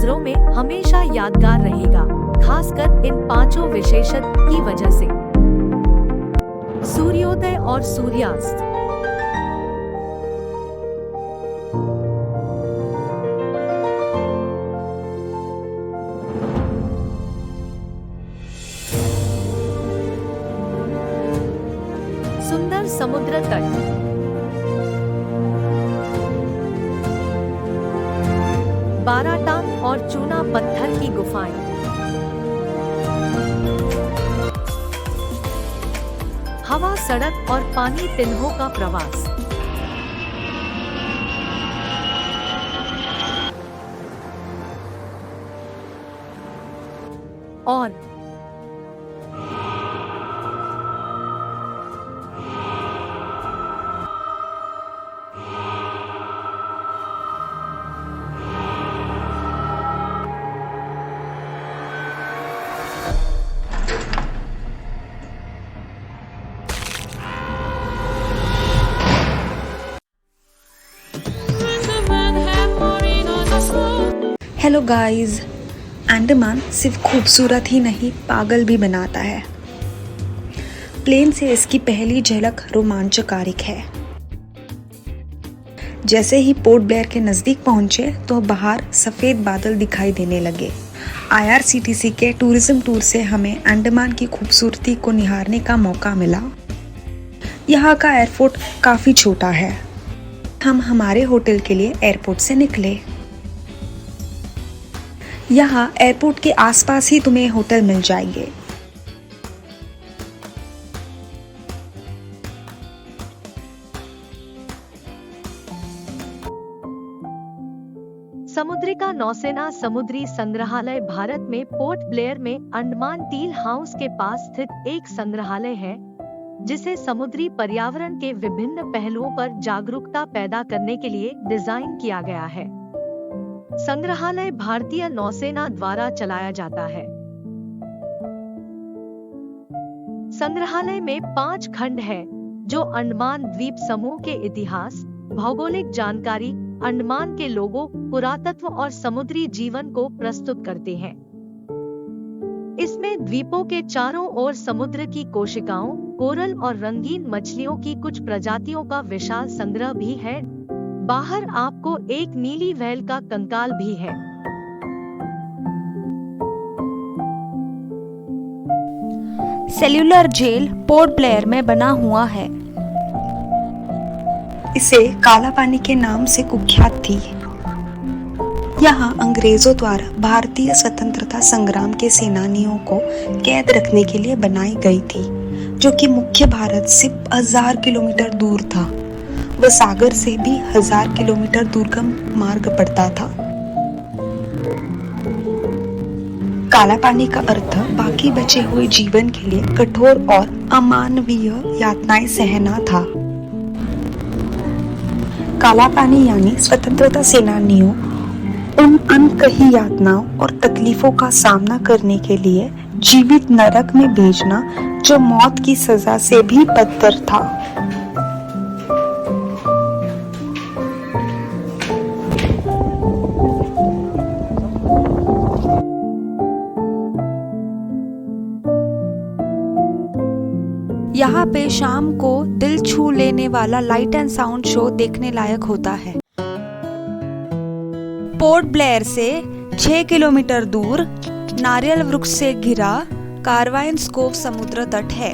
नजरों में हमेशा यादगार रहेगा, खासकर इन 5 विशेषत की वजह से। सूर्योदय और सूर्यास्त। सुंदर समुद्र तट, बाराटांग और चूना पत्थर की गुफाएं, हवा, सड़क और पानी तिनहों का प्रवास, और हेलो गाइस, अंडमान सिर्फ खूबसूरत ही नहीं पागल भी बनाता है। प्लेन से इसकी पहली झलक रोमांचकारी है। जैसे ही पोर्ट ब्लेयर के नज़दीक पहुंचे तो बाहर सफ़ेद बादल दिखाई देने लगे। IRCTC के टूरिज्म टूर से हमें अंडमान की खूबसूरती को निहारने का मौका मिला। यहाँ का एयरपोर्ट काफ़ी छोटा है। हम हमारे होटल के लिए एयरपोर्ट से निकले। यहाँ एयरपोर्ट के आसपास ही तुम्हें होटल मिल जाएंगे। समुद्रिका नौसेना समुद्री संग्रहालय भारत में पोर्ट ब्लेयर में अंडमान टील हाउस के पास स्थित एक संग्रहालय है, जिसे समुद्री पर्यावरण के विभिन्न पहलुओं पर जागरूकता पैदा करने के लिए डिजाइन किया गया है। संग्रहालय भारतीय नौसेना द्वारा चलाया जाता है। संग्रहालय में 5 खंड है, जो अंडमान द्वीप समूह के इतिहास, भौगोलिक जानकारी, अंडमान के लोगों, पुरातत्व और समुद्री जीवन को प्रस्तुत करते हैं। इसमें द्वीपों के चारों ओर समुद्र की कोशिकाओं, कोरल और रंगीन मछलियों की कुछ प्रजातियों का विशाल संग्रह भी है। बाहर आपको एक नीली व्हेल का कंकाल भी है। सेल्यूलर जेल पोर्ट ब्लेयर में बना हुआ है। इसे काला पानी के नाम से कुख्यात थी। यहाँ अंग्रेजों द्वारा भारतीय स्वतंत्रता संग्राम के सेनानियों को कैद रखने के लिए बनाई गई थी, जो कि मुख्य भारत से 1000 किलोमीटर दूर था। वह सागर से भी 1000 किलोमीटर दूरगम मार्ग पड़ता था। काला पानी का अर्थ बाकी बचे हुए जीवन के लिए कठोर और अमानवीय यातनाएं सहना था। काला पानी यानी स्वतंत्रता सेनानियों उन अनकही यातनाओं और तकलीफों का सामना करने के लिए जीवित नरक में भेजना, जो मौत की सजा से भी बदतर था। यहाँ पे शाम को दिल छू लेने वाला लाइट एंड साउंड शो देखने लायक होता है। पोर्ट ब्लेयर से 6 किलोमीटर दूर नारियल वृक्ष से घिरा कारवाइन्स कोव समुद्र तट है।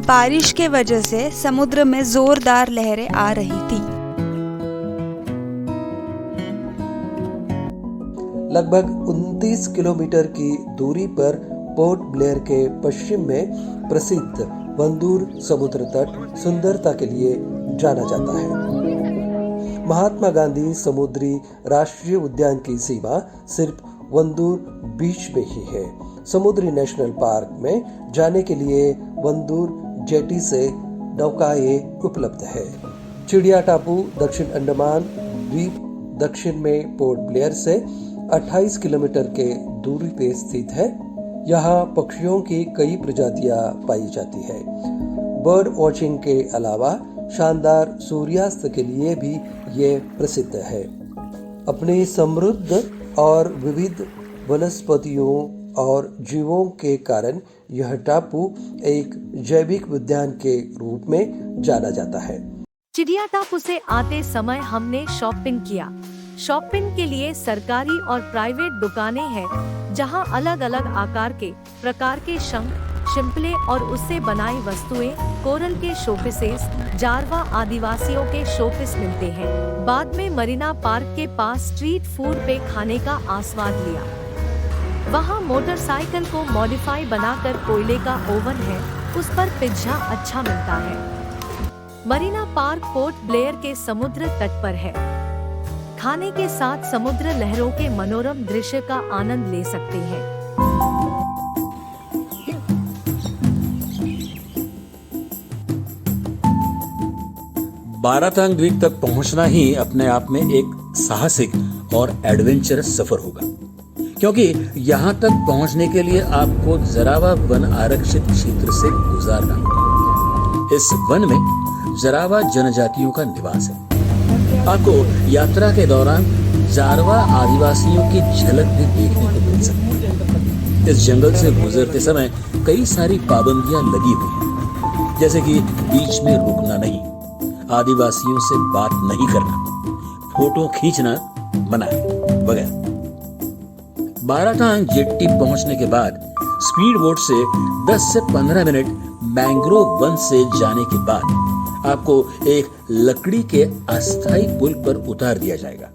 बारिश के वजह से समुद्र में जोरदार लहरें आ रही थी। लगभग 29 किलोमीटर की दूरी पर पोर्ट ब्लेयर के पश्चिम में प्रसिद्ध वंदूर समुद्र तट सुंदरता के लिए जाना जाता है। महात्मा गांधी समुद्री राष्ट्रीय उद्यान की सीमा सिर्फ वंदूर बीच में ही है। समुद्री नेशनल पार्क में जाने के लिए वंदूर जेटी से नौकाएं उपलब्ध है। चिड़िया टापू दक्षिण अंडमान द्वीप दक्षिण में पोर्ट ब्लेयर से 28 किलोमीटर के दूरी पे स्थित है। यहाँ पक्षियों की कई प्रजातियां पाई जाती है। बर्ड वॉचिंग के अलावा शानदार सूर्यास्त के लिए भी ये प्रसिद्ध है। अपनी समृद्ध और विविध वनस्पतियों और जीवों के कारण यह टापू एक जैविक उद्यान के रूप में जाना जाता है। चिड़िया टापू से आते समय हमने शॉपिंग किया। शॉपिंग के लिए सरकारी और प्राइवेट दुकानें हैं, जहां अलग अलग आकार के प्रकार के शंख, शिंपले और उससे बनाई वस्तुएं, कोरल के शोपीसेस, जारवा आदिवासियों के शोपीस मिलते हैं। बाद में मरीना पार्क के पास स्ट्रीट फूड पे खाने का आस्वाद लिया। वहाँ मोटरसाइकिल को मॉडिफाई बनाकर कोयले का ओवन है, उस पर पिज्जा अच्छा मिलता है। मरीना पार्क पोर्ट ब्लेयर के समुद्र तट पर है। खाने के साथ समुद्र लहरों के मनोरम दृश्य का आनंद ले सकते हैं। बारातांग द्वीप तक पहुंचना ही अपने आप में एक साहसिक और एडवेंचरस सफर होगा, क्योंकि यहाँ तक पहुंचने के लिए आपको जरावा वन आरक्षित क्षेत्र से गुजारना होगा। इस वन में जरावा जनजातियों का निवास है। आपको यात्रा के दौरान जारवा आदिवासियों की झलक भी देखने को मिल सकती है। इस जंगल से गुजरते समय कई सारी पाबंदियां लगी हुई हैं, जैसे कि बीच में रुकना नहीं, आदिवासियों से बात नहीं करना, फोटो खींचना मना है, वगैरह। बारातांग जेट्टी पहुंचने के बाद स्पीड बोट से 10 से 15 मिनट मैंग्रोव वन से जाने के बाद आपको एक लकड़ी के अस्थायी पुल पर उतार दिया जाएगा।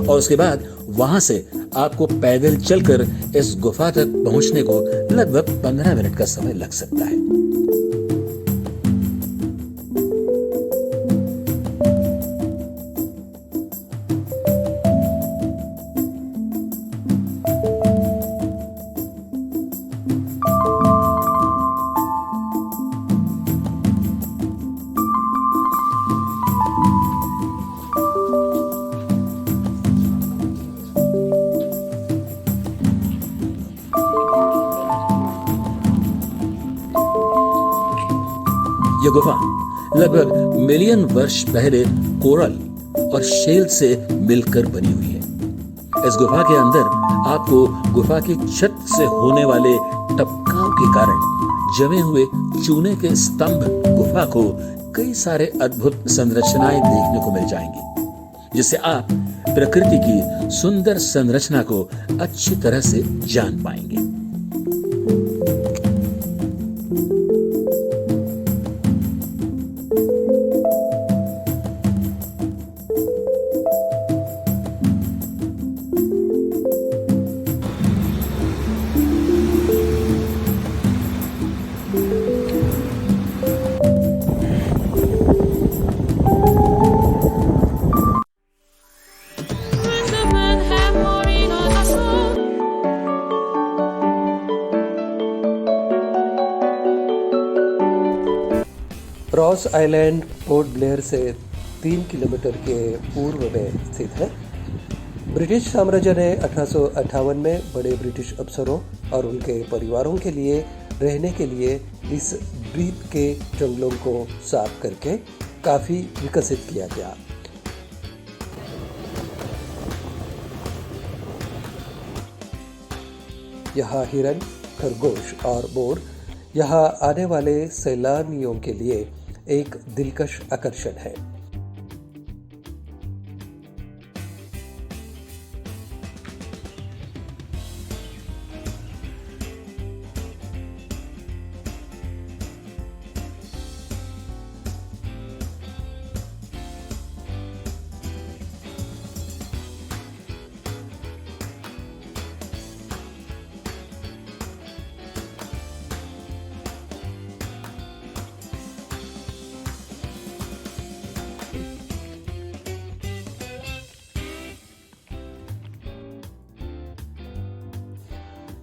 और उसके बाद वहां से आपको पैदल चलकर इस गुफा तक पहुंचने को लगभग 15 मिनट का समय लग सकता है। यह गुफा लगभग मिलियन वर्ष पहले कोरल और शेल से मिलकर बनी हुई है। इस गुफा के अंदर आपको गुफा की छत से होने वाले टपकाव के कारण जमे हुए चूने के स्तंभ गुफा को कई सारे अद्भुत संरचनाएं देखने को मिल जाएंगी, जिससे आप प्रकृति की सुंदर संरचना को अच्छी तरह से जान पाएंगे। रॉस आइलैंड पोर्ट ब्लेयर से 3 किलोमीटर के पूर्व में स्थित है। ब्रिटिश साम्राज्य ने 1858 में बड़े ब्रिटिश अफसरों और उनके परिवारों के लिए रहने के लिए इस द्वीप के जंगलों को साफ करके काफी विकसित किया गया। यहाँ हिरन, खरगोश और मोर यहाँ आने वाले सैलानियों के लिए एक दिलकश आकर्षण है।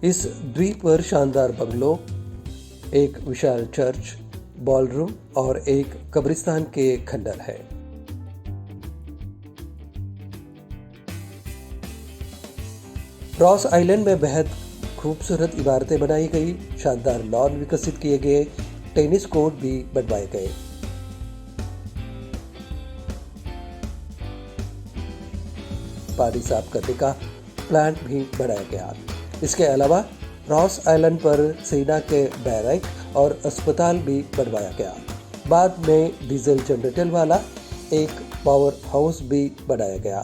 इस द्वीप पर शानदार बंगलो, एक विशाल चर्च, बॉलरूम और एक कब्रिस्तान के खंडर है। रॉस आइलैंड में बेहद खूबसूरत इमारतें बनाई गई, शानदार लॉन विकसित किए गए, टेनिस कोर्ट भी बनवाए गए। पानी साफ करने का प्लांट भी बनाया गया। इसके अलावा रॉस आइलैंड पर सेना के बैरक और अस्पताल भी बनवाया गया। बाद में डीजल जनरेटर वाला एक पावर हाउस भी बनाया गया।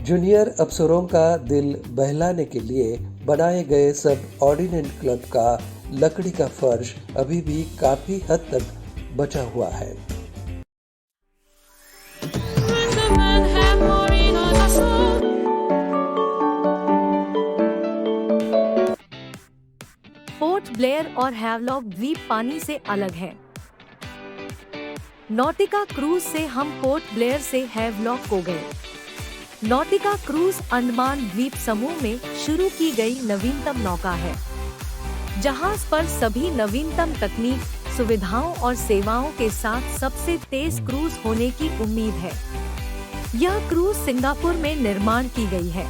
जूनियर अफसरों का दिल बहलाने के लिए बनाए गए सब ऑर्डिनेंट क्लब का लकड़ी का फर्श अभी भी काफी हद तक बचा हुआ है। पोर्ट ब्लेयर और हैवलॉक द्वीप पानी से अलग है। नॉटिका क्रूज से हम पोर्ट ब्लेयर से हैवलॉक को गए। नॉटिका क्रूज अंडमान द्वीप समूह में शुरू की गई नवीनतम नौका है। जहाज पर सभी नवीनतम तकनीक, सुविधाओं और सेवाओं के साथ सबसे तेज क्रूज होने की उम्मीद है। यह क्रूज सिंगापुर में निर्माण की गई है।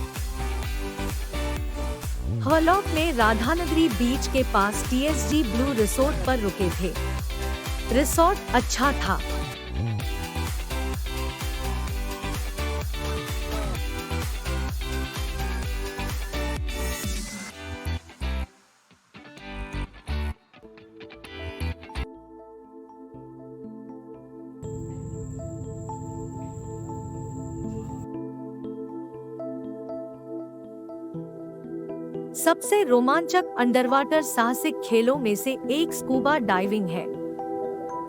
हैवलॉक में राधानगरी बीच के पास TSG ब्लू रिसोर्ट पर रुके थे। रिसोर्ट अच्छा था। सबसे रोमांचक अंडरवाटर साहसिक खेलों में से एक स्कूबा डाइविंग है।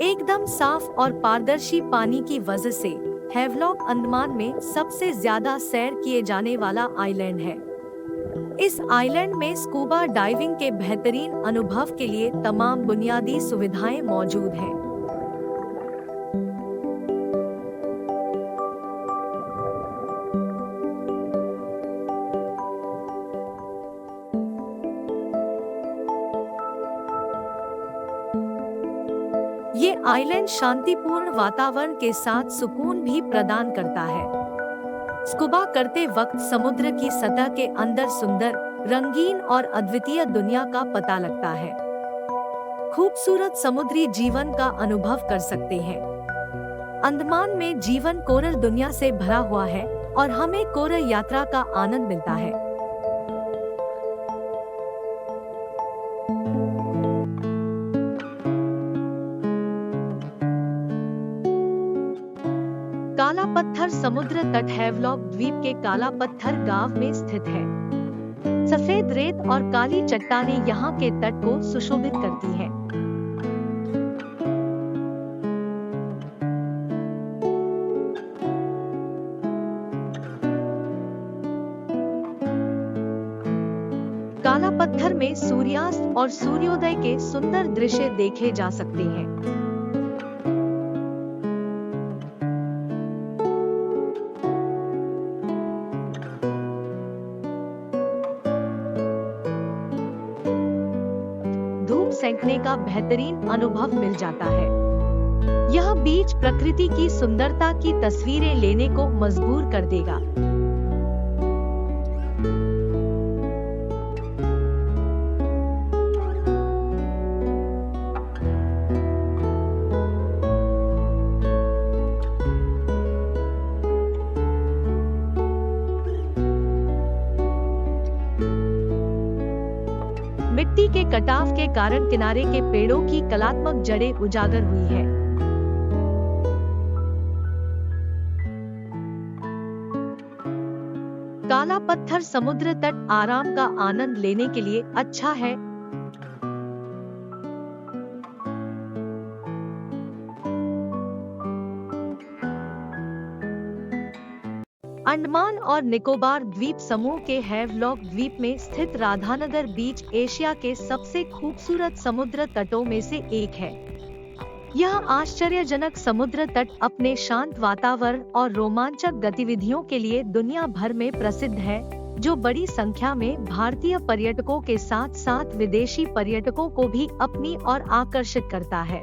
एकदम साफ और पारदर्शी पानी की वजह से हैवलॉक अंडमान में सबसे ज्यादा सैर किए जाने वाला आइलैंड है। इस आइलैंड में स्कूबा डाइविंग के बेहतरीन अनुभव के लिए तमाम बुनियादी सुविधाएं मौजूद हैं। ये आइलैंड शांतिपूर्ण वातावरण के साथ सुकून भी प्रदान करता है। स्कूबा करते वक्त समुद्र की सतह के अंदर सुंदर, रंगीन और अद्वितीय दुनिया का पता लगता है। खूबसूरत समुद्री जीवन का अनुभव कर सकते हैं। अंडमान में जीवन कोरल दुनिया से भरा हुआ है और हमें कोरल यात्रा का आनंद मिलता है। काला पत्थर समुद्र तट हैवलॉक द्वीप के काला पत्थर गांव में स्थित है। सफेद रेत और काली चट्टानें यहाँ के तट को सुशोभित करती हैं। काला पत्थर में सूर्यास्त और सूर्योदय के सुंदर दृश्य देखे जा सकते हैं। धूप सेंकने का बेहतरीन अनुभव मिल जाता है। यह बीच प्रकृति की सुंदरता की तस्वीरें लेने को मजबूर कर देगा। मिट्टी के कटाव के कारण किनारे के पेड़ों की कलात्मक जड़ें उजागर हुई है। काला पत्थर समुद्र तट आराम का आनंद लेने के लिए अच्छा है। अंडमान और निकोबार द्वीप समूह के हैवलॉक द्वीप में स्थित राधानगर बीच एशिया के सबसे खूबसूरत समुद्र तटों में से एक है। यह आश्चर्यजनक समुद्र तट अपने शांत वातावरण और रोमांचक गतिविधियों के लिए दुनिया भर में प्रसिद्ध है। जो बड़ी संख्या में भारतीय पर्यटकों के साथ साथ विदेशी पर्यटकों को भी अपनी ओर आकर्षित करता है।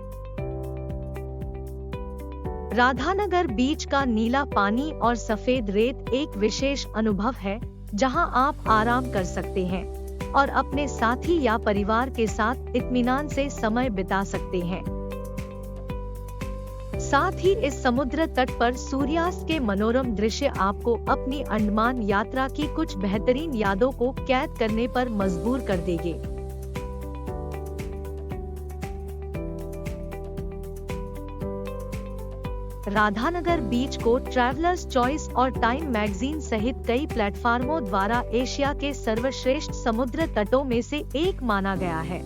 राधानगर बीच का नीला पानी और सफेद रेत एक विशेष अनुभव है, जहां आप आराम कर सकते हैं और अपने साथी या परिवार के साथ इत्मीनान से समय बिता सकते हैं। साथ ही इस समुद्र तट पर सूर्यास्त के मनोरम दृश्य आपको अपनी अंडमान यात्रा की कुछ बेहतरीन यादों को कैद करने पर मजबूर कर देंगे। राधानगर बीच को ट्रैवलर्स चॉइस और टाइम मैगजीन सहित कई प्लेटफार्मों द्वारा एशिया के सर्वश्रेष्ठ समुद्र तटों में से एक माना गया है।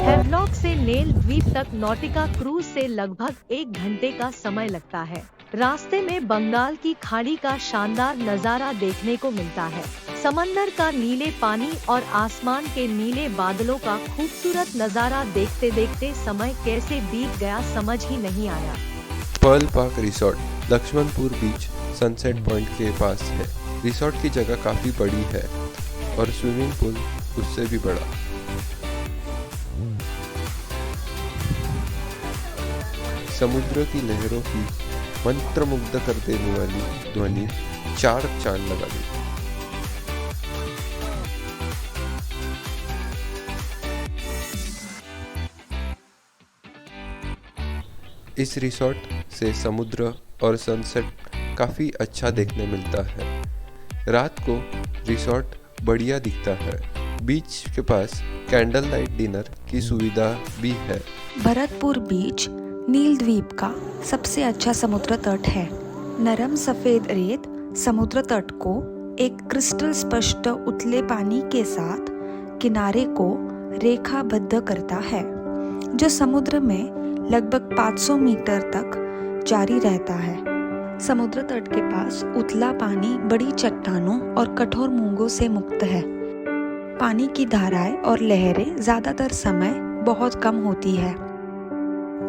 हैवलॉक से नेल द्वीप तक नॉटिका क्रूज से लगभग 1 घंटे का समय लगता है। रास्ते में बंगाल की खाड़ी का शानदार नजारा देखने को मिलता है। समंदर का नीले पानी और आसमान के नीले बादलों का खूबसूरत नजारा देखते देखते समय कैसे बीत गया समझ ही नहीं आया। पर्ल पार्क रिसोर्ट लक्ष्मणपुर बीच सनसेट पॉइंट के पास है। रिसोर्ट की जगह काफी बड़ी है और स्विमिंग पूल उससे भी बड़ा। समुद्र की लहरों की मंत्रमुग्ध कर देने वाली ध्वनि 4 चांद लगा देती। इस रिसोर्ट से समुद्र और सनसेट काफ़ी अच्छा देखने मिलता है। रात को रिसोर्ट बढ़िया दिखता है। बीच के पास कैंडल लाइट डिनर की सुविधा भी है। भरतपुर बीच नील द्वीप का सबसे अच्छा समुद्र तट है। नरम सफेद रेत समुद्र तट को एक क्रिस्टल स्पष्ट उथले पानी के साथ किनारे को रेखाबद्ध करता है, जो समुद्र में लगभग 500 मीटर तक जारी रहता है। समुद्र तट के पास उथला पानी बड़ी चट्टानों और कठोर मूंगों से मुक्त है। पानी की धाराएं और लहरें ज्यादातर समय बहुत कम होती है।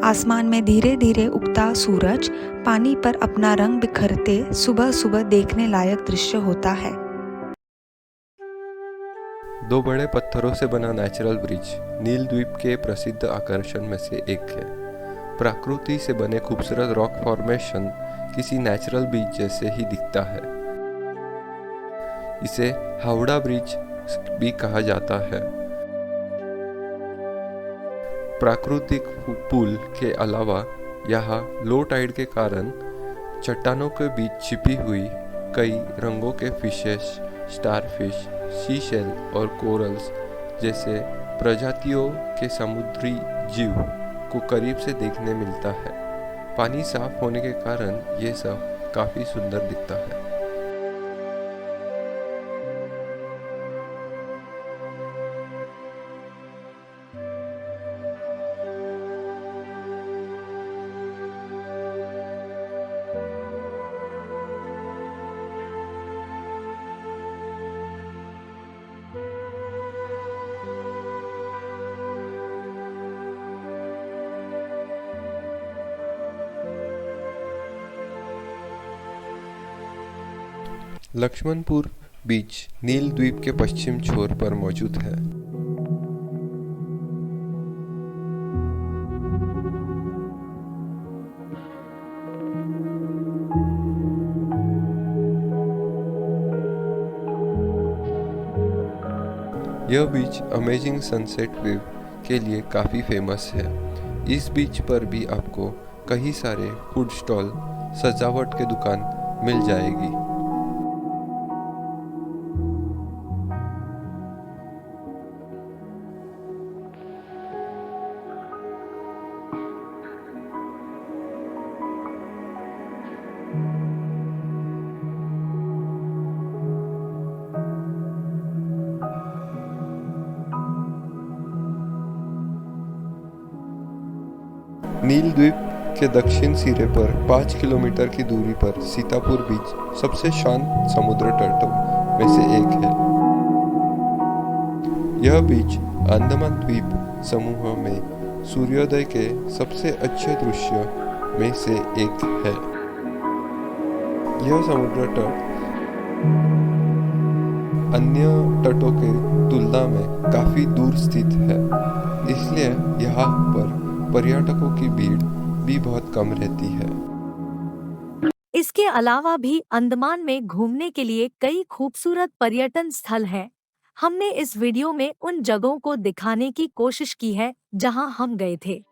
आसमान में धीरे धीरे उगता सूरज पानी पर अपना रंग बिखरते सुबह सुबह देखने लायक दृश्य होता है। 2 बड़े पत्थरों से बना नेचुरल ब्रिज नील द्वीप के प्रसिद्ध आकर्षण में से एक है। प्रकृति से बने खूबसूरत रॉक फॉर्मेशन किसी नेचुरल बीच जैसे ही दिखता है। इसे हावड़ा ब्रिज भी कहा जाता है। प्राकृतिक पुल के अलावा यहाँ लो टाइड के कारण चट्टानों के बीच छिपी हुई कई रंगों के फिशेस, स्टारफिश, सी शेल और कोरल्स जैसे प्रजातियों के समुद्री जीव को करीब से देखने मिलता है। पानी साफ होने के कारण ये सब काफी सुंदर दिखता है। लक्ष्मणपुर बीच नील द्वीप के पश्चिम छोर पर मौजूद है। यह बीच अमेजिंग सनसेट व्यू के लिए काफ़ी फेमस है। इस बीच पर भी आपको कई सारे फूड स्टॉल, सजावट के दुकान मिल जाएगी। नील द्वीप के दक्षिण सिरे पर 5 किलोमीटर की दूरी पर सीतापुर बीच सबसे शांत समुद्र तटों में से एक है। यह बीच अंडमान द्वीप समूह में सूर्योदय के सबसे अच्छे दृश्य में से एक है। यह समुद्र तट अन्य तटों के तुलना में काफी दूर स्थित है, इसलिए यहाँ पर पर्यटकों की भीड़ भी बहुत कम रहती है। इसके अलावा भी अंडमान में घूमने के लिए कई खूबसूरत पर्यटन स्थल हैं। हमने इस वीडियो में उन जगहों को दिखाने की कोशिश की है जहां हम गए थे।